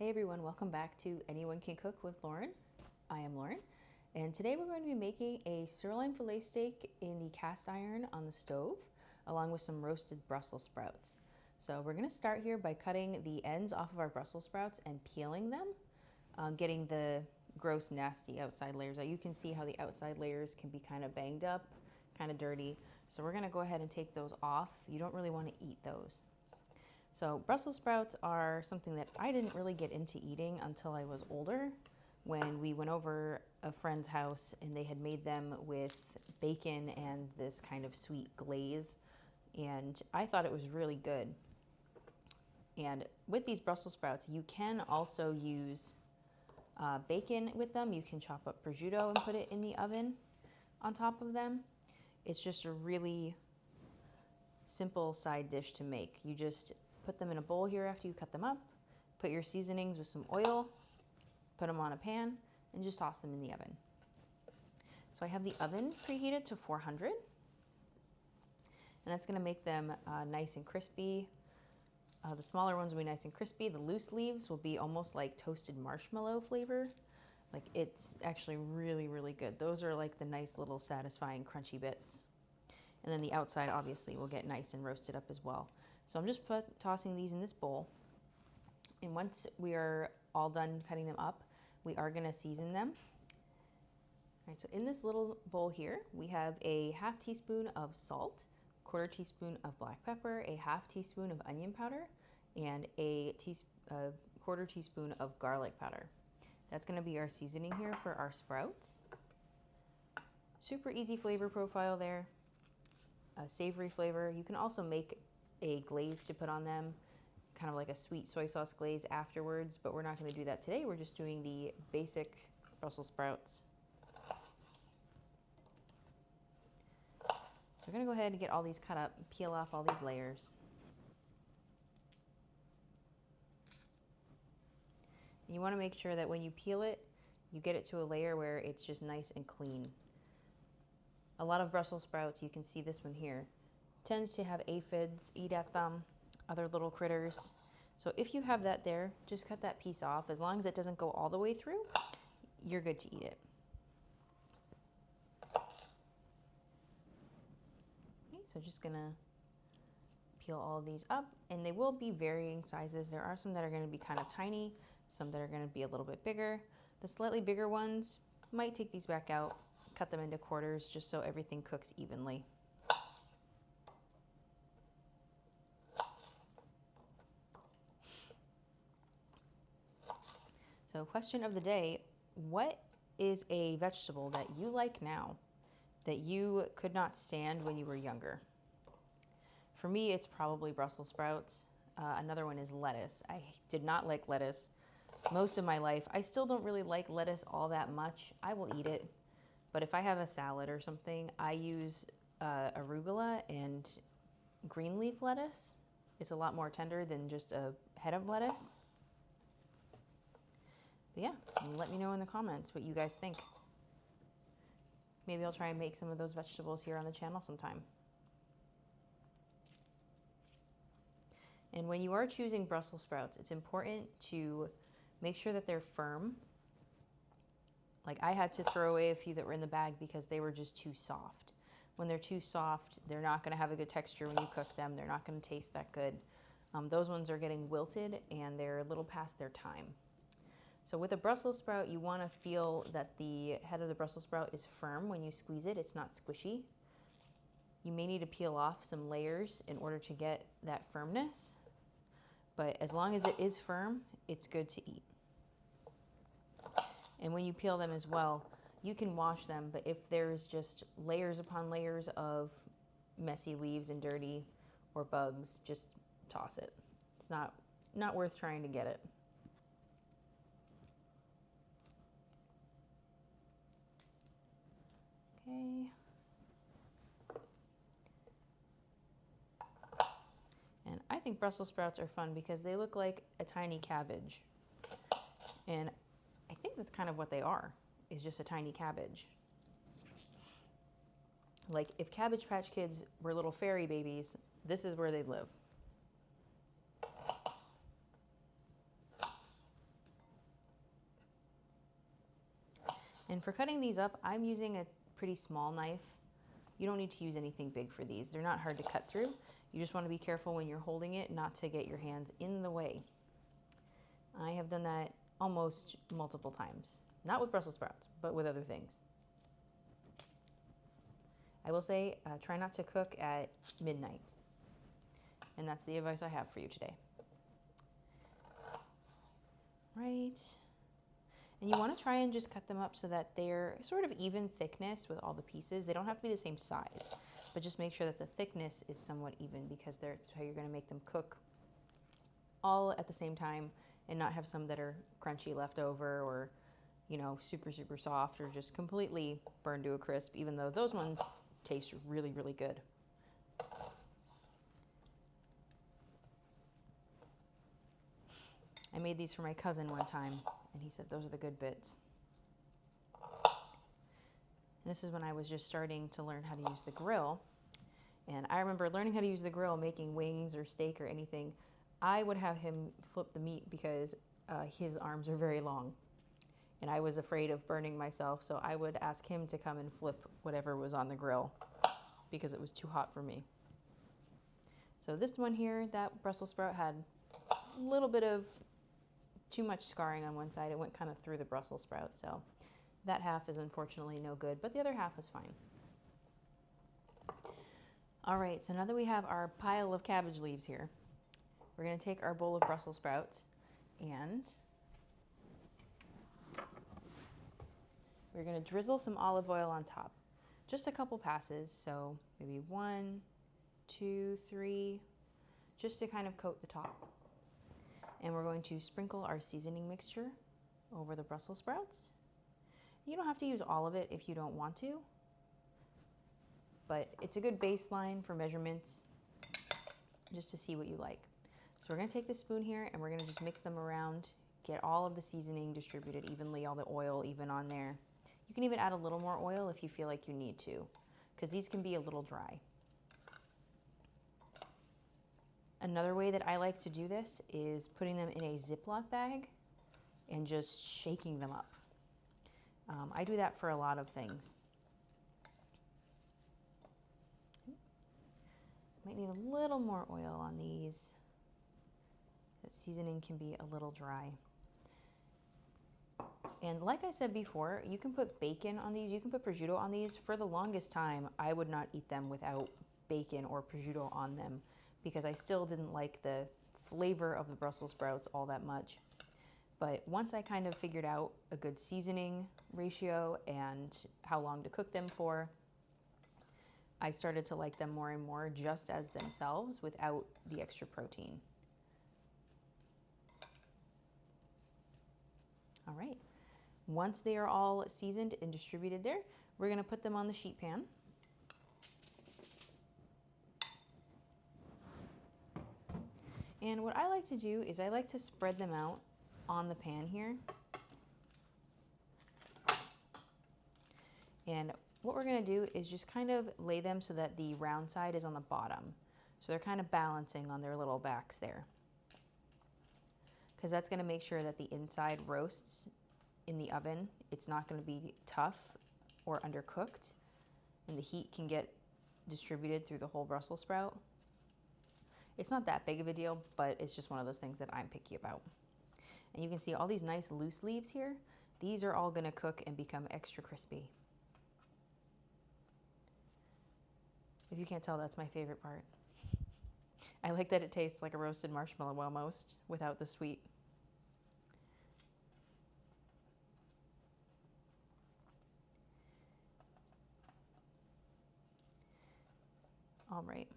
Hey everyone, welcome back to Anyone Can Cook with Lauren. I am Lauren, and today we're going to be making a sirloin filet steak in the cast iron on the stove, along with some roasted Brussels sprouts. So we're going to start here by cutting the ends off of our Brussels sprouts and peeling them, getting the gross, nasty outside layers out. You can see how the outside layers can be kind of banged up, kind of dirty. So we're going to go ahead and take those off. You don't really want to eat those. So Brussels sprouts are something that I didn't really get into eating until I was older, when we went over a friend's house and they had made them with bacon and this kind of sweet glaze, and I thought it was really good. And with these Brussels sprouts, you can also use bacon with them. You can chop up prosciutto and put it in the oven on top of them. It's just a really simple side dish to make. You just put them in a bowl here after you cut them up, put your seasonings with some oil, put them on a pan, and just toss them in the oven. So I have the oven preheated to 400, and that's gonna make them nice and crispy. The smaller ones will be nice and crispy. The loose leaves will be almost like toasted marshmallow flavor. Like, it's actually really, really good. Those are like the nice little satisfying crunchy bits. And then the outside obviously will get nice and roasted up as well. So I'm just tossing these in this bowl. And once we are all done cutting them up, we are gonna season them. All right, so in this little bowl here, we have a half teaspoon of salt, quarter teaspoon of black pepper, a half teaspoon of onion powder, and a quarter teaspoon of garlic powder. That's gonna be our seasoning here for our sprouts. Super easy flavor profile there. A savory flavor. You can also make a glaze to put on them, kind of like a sweet soy sauce glaze afterwards, but we're not going to do that today. We're just doing the basic Brussels sprouts. So we're going to go ahead and get all these cut up and peel off all these layers. And you want to make sure that when you peel it, you get it to a layer where it's just nice and clean. A lot of Brussels sprouts, you can see this one here, tends to have aphids eat at them, other little critters. So if you have that there, just cut that piece off. As long as it doesn't go all the way through, you're good to eat it. Okay, so just gonna peel all of these up, and they will be varying sizes. There are some that are gonna be kind of tiny, some that are gonna be a little bit bigger. The slightly bigger ones, might take these back out, cut them into quarters just so everything cooks evenly. So question of the day, what is a vegetable that you like now that you could not stand when you were younger? For me, it's probably Brussels sprouts. Another one is lettuce. I did not like lettuce most of my life. I still don't really like lettuce all that much. I will eat it, but if I have a salad or something, I use arugula and green leaf lettuce. It's a lot more tender than just a head of lettuce. But yeah, let me know in the comments what you guys think. Maybe I'll try and make some of those vegetables here on the channel sometime. And when you are choosing Brussels sprouts, it's important to make sure that they're firm. Like, I had to throw away a few that were in the bag because they were just too soft. When they're too soft, they're not gonna have a good texture when you cook them. They're not gonna taste that good. Those ones are getting wilted and they're a little past their time. So with a Brussels sprout, you wanna feel that the head of the Brussels sprout is firm when you squeeze it. It's not squishy. You may need to peel off some layers in order to get that firmness. But as long as it is firm, it's good to eat. And when you peel them as well, you can wash them, but if there's just layers upon layers of messy leaves and dirty or bugs, just toss it. It's not worth trying to get it. Okay. And I think Brussels sprouts are fun because they look like a tiny cabbage. And I think that's kind of what they are, is just a tiny cabbage. Like, if Cabbage Patch Kids were little fairy babies, this is where they'd live. And for cutting these up, I'm using a pretty small knife. You don't need to use anything big for these. They're not hard to cut through. You just want to be careful when you're holding it not to get your hands in the way. I have done that almost multiple times. Not with Brussels sprouts, but with other things. I will say, try not to cook at midnight. And that's the advice I have for you today. Right. And you want to try and just cut them up so that they're sort of even thickness with all the pieces. They don't have to be the same size, but just make sure that the thickness is somewhat even, because that's how you're going to make them cook all at the same time and not have some that are crunchy left over, or, you know, super, super soft, or just completely burned to a crisp, even though those ones taste really, really good. I made these for my cousin one time, and he said those are the good bits. And this is when I was just starting to learn how to use the grill. And I remember learning how to use the grill, making wings or steak or anything. I would have him flip the meat because his arms are very long. And I was afraid of burning myself, so I would ask him to come and flip whatever was on the grill because it was too hot for me. So this one here, that Brussels sprout had a little bit of too much scarring on one side. It went kind of through the Brussels sprout, so that half is unfortunately no good, but the other half is fine. All right, so now that we have our pile of cabbage leaves here, we're going to take our bowl of Brussels sprouts and we're going to drizzle some olive oil on top. Just a couple passes, so maybe 1, 2, 3, just to kind of coat the top. And we're going to sprinkle our seasoning mixture over the Brussels sprouts. You don't have to use all of it if you don't want to, but it's a good baseline for measurements just to see what you like. So we're going to take this spoon here and we're going to just mix them around, get all of the seasoning distributed evenly, all the oil even on there. You can even add a little more oil if you feel like you need to, because these can be a little dry. Another way that I like to do this is putting them in a Ziploc bag and just shaking them up. I do that for a lot of things. Might need a little more oil on these. That seasoning can be a little dry. And like I said before, you can put bacon on these, you can put prosciutto on these. For the longest time, I would not eat them without bacon or prosciutto on them, because I still didn't like the flavor of the Brussels sprouts all that much. But once I kind of figured out a good seasoning ratio and how long to cook them for, I started to like them more and more just as themselves without the extra protein. All right, once they are all seasoned and distributed there, we're gonna put them on the sheet pan. And what I like to do is I like to spread them out on the pan here. And what we're gonna do is just kind of lay them so that the round side is on the bottom. So they're kind of balancing on their little backs there, because that's gonna make sure that the inside roasts in the oven. It's not gonna be tough or undercooked, and the heat can get distributed through the whole Brussels sprout. It's not that big of a deal, but it's just one of those things that I'm picky about. And you can see all these nice loose leaves here. These are all gonna cook and become extra crispy. If you can't tell, that's my favorite part. I like that it tastes like a roasted marshmallow almost, without the sweet. All right.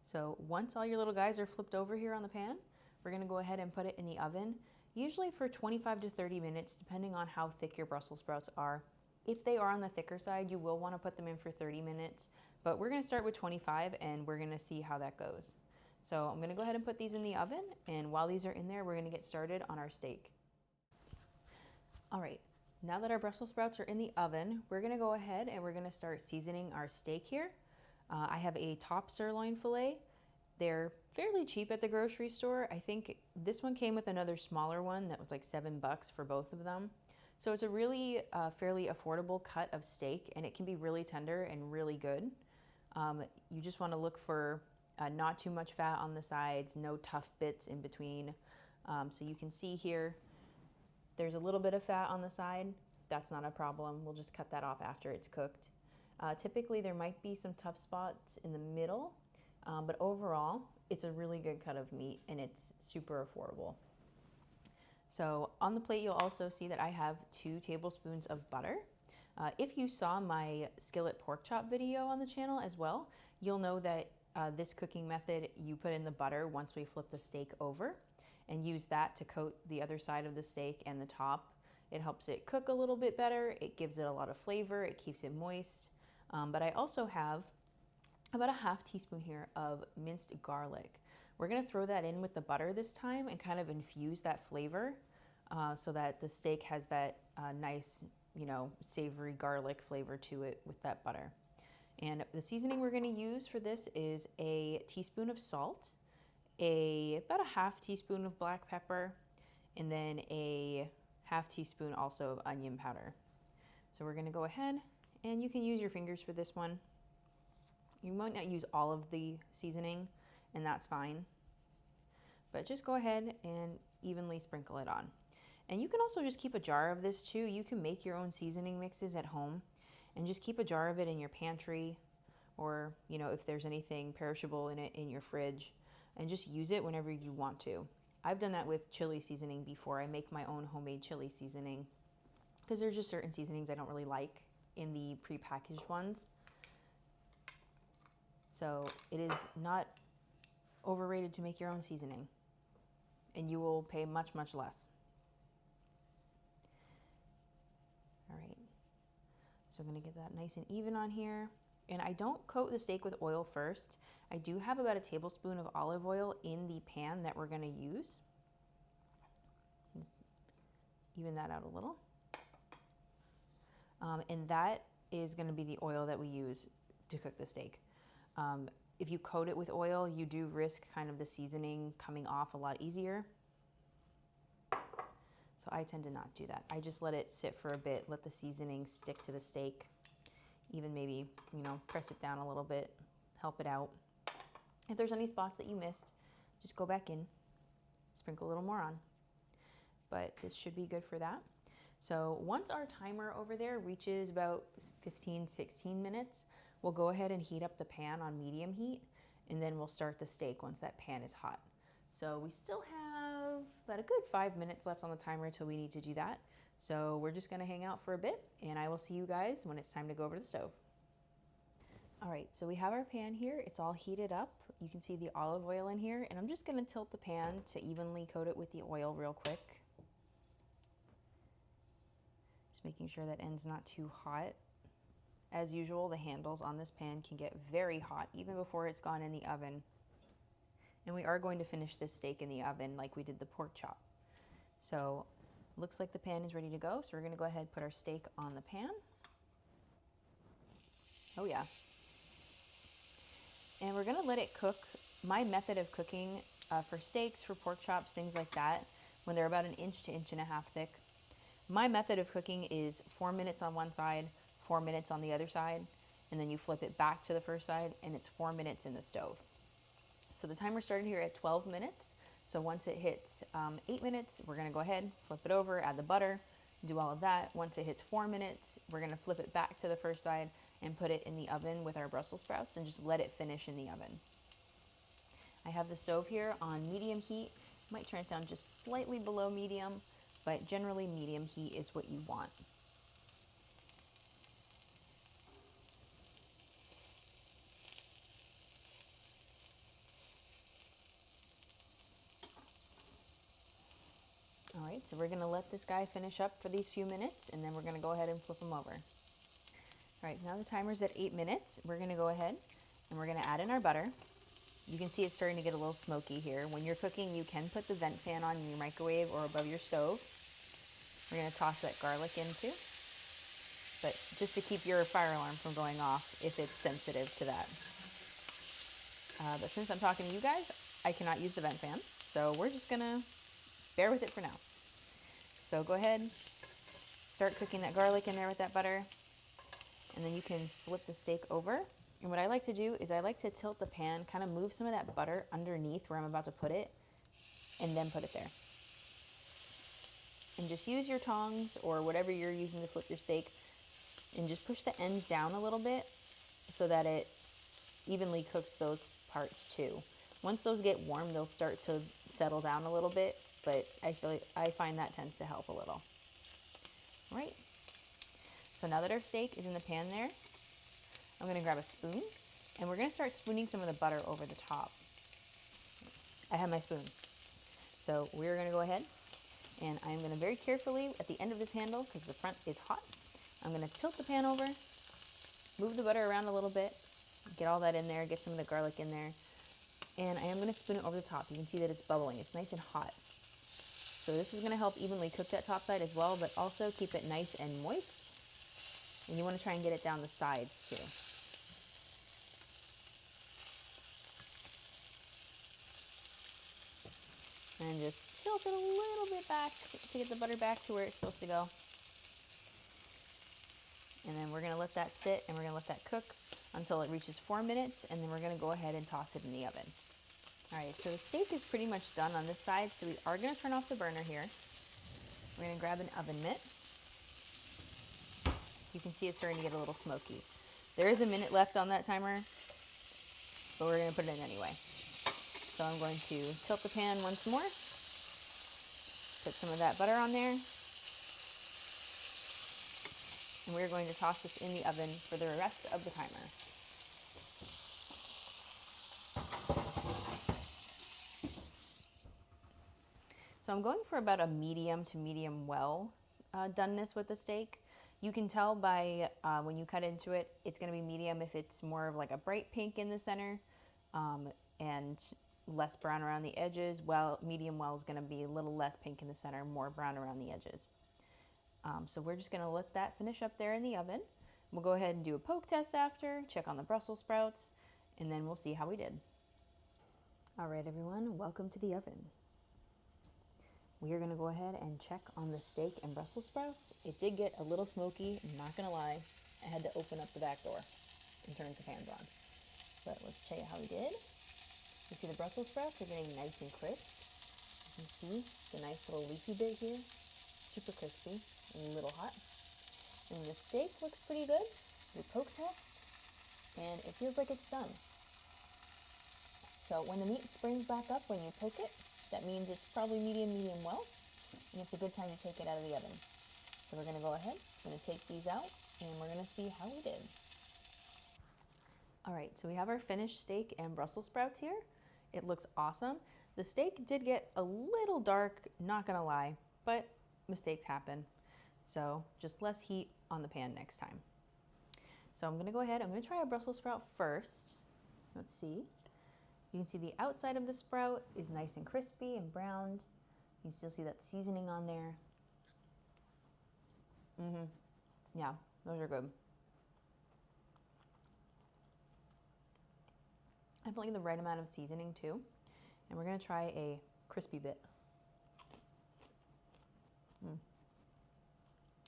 So once all your little guys are flipped over here on the pan, we're gonna go ahead and put it in the oven, usually for 25 to 30 minutes, depending on how thick your Brussels sprouts are. If they are on the thicker side, you will wanna put them in for 30 minutes, but we're gonna start with 25 and we're gonna see how that goes. So I'm gonna go ahead and put these in the oven, and while these are in there, we're gonna get started on our steak. All right, now that our Brussels sprouts are in the oven, we're gonna go ahead and we're gonna start seasoning our steak here. I have a top sirloin filet. They're fairly cheap at the grocery store. I think this one came with another smaller one that was like $7 for both of them. So it's a really fairly affordable cut of steak, and it can be really tender and really good. You just want to look for not too much fat on the sides, no tough bits in between. So you can see here, there's a little bit of fat on the side. That's not a problem. We'll just cut that off after it's cooked. Typically there might be some tough spots in the middle, but overall it's a really good cut of meat and it's super affordable. So on the plate you'll also see that I have 2 tablespoons of butter. If you saw my skillet pork chop video on the channel as well, you'll know that this cooking method, you put in the butter once we flip the steak over and use that to coat the other side of the steak and the top. It helps it cook a little bit better. It gives it a lot of flavor. It keeps it moist. But I also have about a ½ teaspoon here of minced garlic. We're gonna throw that in with the butter this time and kind of infuse that flavor so that the steak has that nice, savory garlic flavor to it with that butter. And the seasoning we're gonna use for this is a teaspoon of salt, about a ½ teaspoon of black pepper, and then a ½ teaspoon also of onion powder. So we're gonna go ahead, and you can use your fingers for this one. You might not use all of the seasoning, and that's fine. But just go ahead and evenly sprinkle it on. And you can also just keep a jar of this too. You can make your own seasoning mixes at home and just keep a jar of it in your pantry, or if there's anything perishable in it in your fridge, and just use it whenever you want to. I've done that with chili seasoning before. I make my own homemade chili seasoning because there's just certain seasonings I don't really like in the prepackaged ones. So it is not overrated to make your own seasoning, and you will pay much, much less. All right, so I'm gonna get that nice and even on here. And I don't coat the steak with oil first. I do have about a tablespoon of olive oil in the pan that we're gonna use. Just even that out a little. And that is gonna be the oil that we use to cook the steak. If you coat it with oil, you do risk kind of the seasoning coming off a lot easier. So I tend to not do that. I just let it sit for a bit, let the seasoning stick to the steak. Even maybe, press it down a little bit, help it out. If there's any spots that you missed, just go back in, sprinkle a little more on. But this should be good for that. So once our timer over there reaches about 15, 16 minutes, we'll go ahead and heat up the pan on medium heat, and then we'll start the steak once that pan is hot. So we still have about a good 5 minutes left on the timer until we need to do that. So we're just gonna hang out for a bit, and I will see you guys when it's time to go over to the stove. All right, so we have our pan here. It's all heated up. You can see the olive oil in here, and I'm just gonna tilt the pan to evenly coat it with the oil real quick. Just making sure that end's not too hot. As usual, the handles on this pan can get very hot even before it's gone in the oven. And we are going to finish this steak in the oven like we did the pork chop. So looks like the pan is ready to go. So we're gonna go ahead and put our steak on the pan. Oh yeah. And we're gonna let it cook. My method of cooking for steaks, for pork chops, things like that, when they're about 1 inch to 1.5 inches thick, my method of cooking is 4 minutes on one side, 4 minutes on the other side, and then you flip it back to the first side, and it's 4 minutes in the stove. So the timer started here at 12 minutes. So once it hits 8 minutes, we're gonna go ahead, flip it over, add the butter, do all of that. Once it hits 4 minutes, we're gonna flip it back to the first side and put it in the oven with our Brussels sprouts and just let it finish in the oven. I have the stove here on medium heat. Might turn it down just slightly below medium, but generally medium heat is what you want. All right, so we're gonna let this guy finish up for these few minutes, and then we're gonna go ahead and flip him over. All right, now the timer's at 8 minutes. We're gonna go ahead and we're gonna add in our butter. You can see it's starting to get a little smoky here. When you're cooking, you can put the vent fan on in your microwave or above your stove. We're gonna toss that garlic in too, but just to keep your fire alarm from going off if it's sensitive to that. But since I'm talking to you guys, I cannot use the vent fan, so we're just gonna bear with it for now. So go ahead, start cooking that garlic in there with that butter, and then you can flip the steak over. And what I like to do is I like to tilt the pan, kind of move some of that butter underneath where I'm about to put it, and then put it there. And just use your tongs or whatever you're using to flip your steak, and just push the ends down a little bit so that it evenly cooks those parts too. Once those get warm, they'll start to settle down a little bit, but I find that tends to help a little. All right. So now that our steak is in the pan there, I'm going to grab a spoon, and we're going to start spooning some of the butter over the top. I have my spoon. So we're going to go ahead, and I'm going to very carefully, at the end of this handle, because the front is hot, I'm going to tilt the pan over, move the butter around a little bit, get all that in there, get some of the garlic in there, and I am going to spoon it over the top. You can see that it's bubbling. It's nice and hot. So this is going to help evenly cook that top side as well, but also keep it nice and moist. And you want to try and get it down the sides too. And just tilt it a little bit back to get the butter back to where it's supposed to go. And then we're going to let that sit, and we're going to let that cook until it reaches 4 minutes, and then we're going to go ahead and toss it in the oven. All right, so the steak is pretty much done on this side, so we are going to turn off the burner here. We're going to grab an oven mitt. You can see it's starting to get a little smoky. There is a minute left on that timer, but we're going to put it in anyway. So I'm going to tilt the pan once more, put some of that butter on there, and we're going to toss this in the oven for the rest of the timer. So I'm going for about a medium to medium well doneness with the steak. You can tell by when you cut into it, it's going to be medium if it's more of like a bright pink in the center and less brown around the edges. Well, medium well is going to be a little less pink in the center, more brown around the edges. So we're just going to let that finish up there in the oven. We'll go ahead and do a poke test after, check on the Brussels sprouts, and then we'll see how we did. All right, everyone, welcome to the oven. We are going to go ahead and check on the steak and Brussels sprouts. It did get a little smoky, I'm not going to lie. I had to open up the back door and turn the pans on. But let's show you how we did. You see the Brussels sprouts are getting nice and crisp. You can see the nice little leafy bit here. Super crispy and a little hot. And the steak looks pretty good. We poke test, and it feels like it's done. So when the meat springs back up when you poke it, that means it's probably medium well, and it's a good time to take it out of the oven. So we're going to go ahead, I'm going to take these out, and we're going to see how we did. All right, so we have our finished steak and Brussels sprouts here. It looks awesome. The steak did get a little dark, not going to lie, but mistakes happen. So just less heat on the pan next time. So I'm going to go ahead, I'm going to try a Brussels sprout first. Let's see. You can see the outside of the sprout is nice and crispy and browned. You can still see that seasoning on there. Yeah, those are good. I feel like the right amount of seasoning too. And we're gonna try a crispy bit.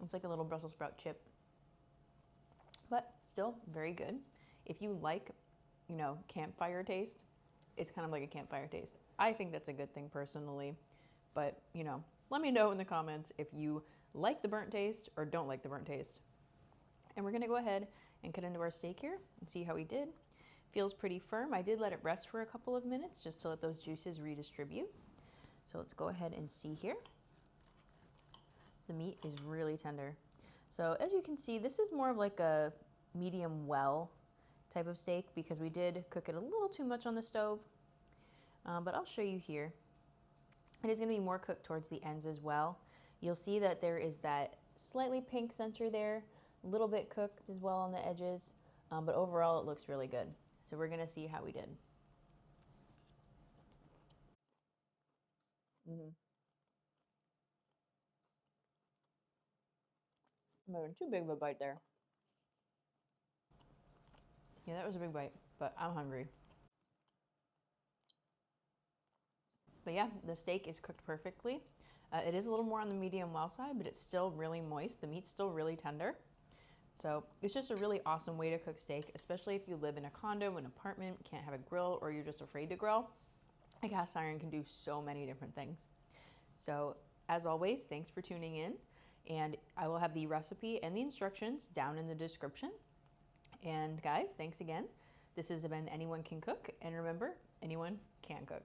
It's like a little Brussels sprout chip, but still very good. If you like, campfire taste, it's kind of like a campfire taste. I think that's a good thing personally, but let me know in the comments if you like the burnt taste or don't like the burnt taste. And we're gonna go ahead and cut into our steak here and see how we did. Feels pretty firm. I did let it rest for a couple of minutes just to let those juices redistribute. So let's go ahead and see here. The meat is really tender. So as you can see, this is more of like a medium well type of steak because we did cook it a little too much on the stove, but I'll show you here. It is going to be more cooked towards the ends as well. You'll see that there is that slightly pink center there, a little bit cooked as well on the edges, but overall it looks really good. So we're going to see how we did. I'm having too big of a bite there. Yeah, that was a big bite, but I'm hungry. But yeah, the steak is cooked perfectly. It is a little more on the medium well side, but it's still really moist. The meat's still really tender. So it's just a really awesome way to cook steak, especially if you live in a condo, an apartment, can't have a grill, or you're just afraid to grill. A cast iron can do so many different things. So as always, thanks for tuning in, and I will have the recipe and the instructions down in the description. And guys, thanks again. This has been Anyone Can Cook, and remember, anyone can cook.